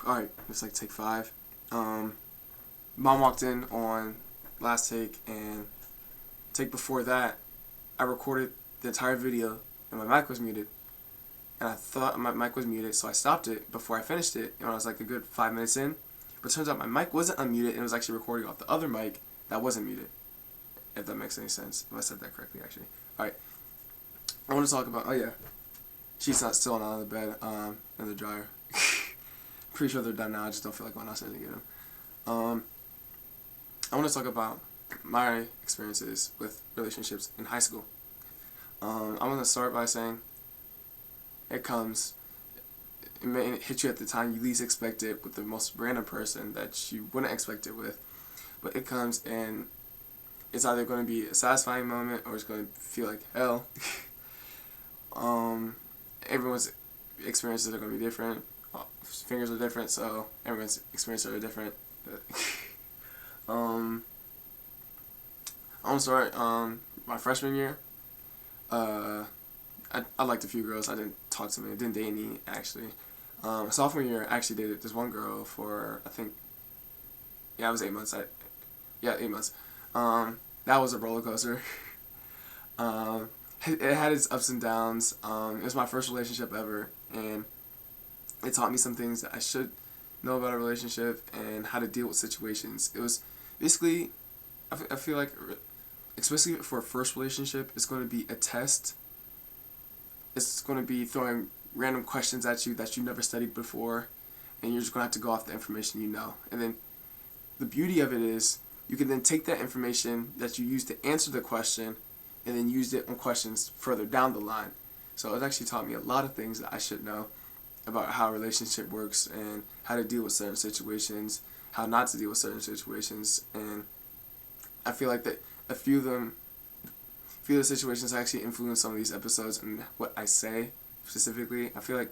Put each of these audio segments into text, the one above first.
Alright, it's like take 5. Mom walked in on last take, and take before that, I recorded the entire video, and my mic was muted. And I thought my mic was muted, so I stopped it before I finished it, and I was like a good 5 minutes in. But it turns out my mic wasn't unmuted, and it was actually recording off the other mic that wasn't muted. If that makes any sense. If I said that correctly, actually. Alright. I want to talk about, oh yeah. She's not still not on the bed, in the dryer. Pretty sure they're done now, I just don't feel like going outside to get them. I want to talk about my experiences with relationships in high school. I want to start by saying it may hit you at the time you least expect it with the most random person that you wouldn't expect it with, but it comes and it's either going to be a satisfying moment or it's going to feel like hell. Everyone's experiences are going to be different. Fingers are different, so everyone's experiences are different. I want to start my freshman year. I liked a few girls. I didn't talk to many. I didn't date any, actually. Sophomore year, I actually dated this one girl for, I think, it was 8 months. 8 months. That was a roller coaster. It had its ups and downs. It was my first relationship ever, and it taught me some things that I should know about a relationship and how to deal with situations. It was basically, I feel like, especially for a first relationship, it's going to be a test. It's going to be throwing random questions at you that you never studied before, and you're just going to have to go off the information you know. And then the beauty of it is you can then take that information that you used to answer the question and then use it on questions further down the line. So it actually taught me a lot of things that I should know about how a relationship works and how to deal with certain situations, how not to deal with certain situations. And I feel like that a few of the situations actually influence some of these episodes and what I say specifically. I feel like,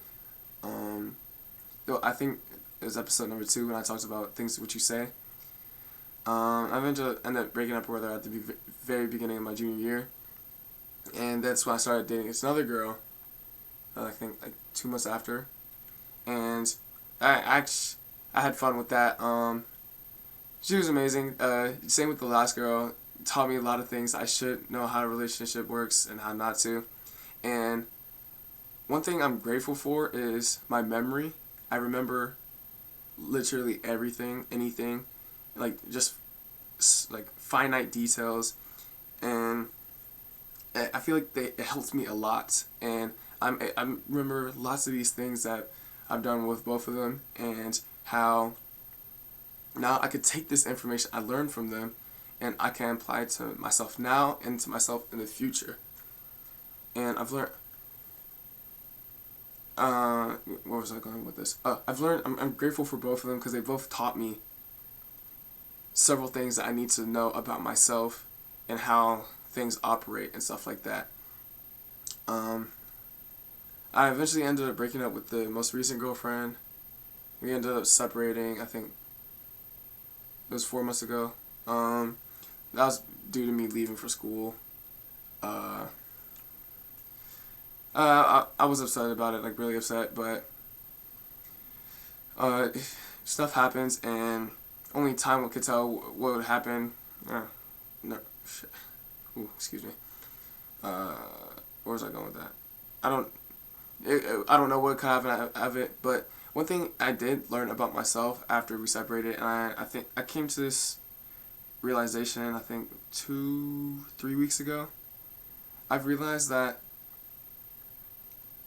I think it was episode number 2 when I talked about things what you say. I eventually ended up breaking up with her at the very beginning of my junior year, and that's when I started dating this another girl. I think like 2 months after, and I had fun with that. She was amazing. Same with the last girl. Taught me a lot of things. I should know how a relationship works and how not to. And one thing I'm grateful for is my memory. I remember literally everything, anything, like just like finite details, and I feel like it helps me a lot. And I remember lots of these things that I've done with both of them, and how now I could take this information I learned from them and I can apply it to myself now and to myself in the future. And I've learned, where was I going with this? I'm grateful for both of them because they both taught me several things that I need to know about myself and how things operate and stuff like that. I eventually ended up breaking up with the most recent girlfriend. We ended up separating, I think it was 4 months ago. That was due to me leaving for school. I was upset about it, like really upset, but stuff happens, and only time could tell what would happen. No, shit. Ooh, excuse me. Where was I going with that? I don't know what could happen out of it, but one thing I did learn about myself after we separated, and I think I came to this realization, I think 2-3 weeks ago. I've realized that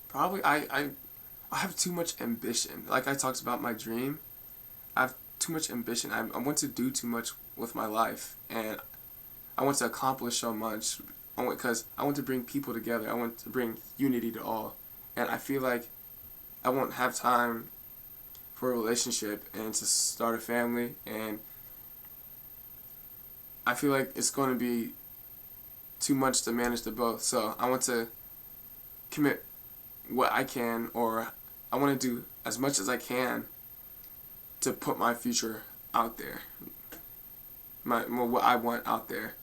probably I have too much ambition. Like I talked about my dream, I have too much ambition. I want to do too much with my life, and I want to accomplish so much because I want to bring people together. I want to bring unity to all, and I feel like I won't have time for a relationship and to start a family, and I feel like it's going to be too much to manage the both. So I want to commit what I can, or I want to do as much as I can to put my future out there, what I want out there.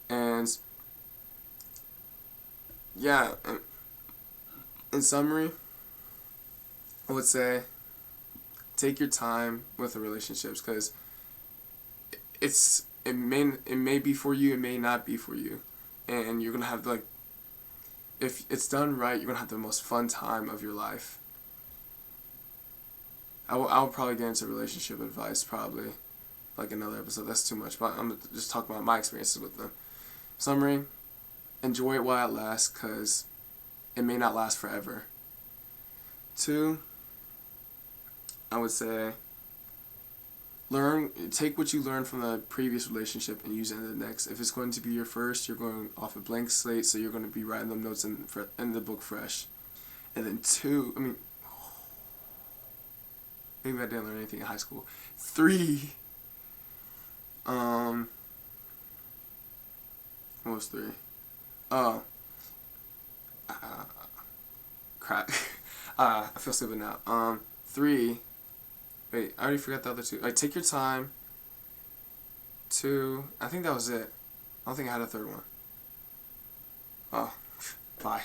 And yeah, in summary, I would say take your time with the relationships, because it may be for you, it may not be for you, and you're gonna have like, if it's done right, you're gonna have the most fun time of your life. I will probably get into relationship advice, probably like another episode. That's too much, but I'm gonna just talk about my experiences with them. Summary: enjoy it while it lasts, cause it may not last forever. 2, I would say, take what you learned from the previous relationship and use it in the next. If it's going to be your first, you're going off a blank slate, so you're going to be writing them notes in the book fresh. And then 2, maybe I didn't learn anything in high school. 3, what was 3? Oh, crap. I feel stupid now. 3, wait, I already forgot the other 2. Like, take your time. 2, I think that was it. I don't think I had a third one. Oh, bye.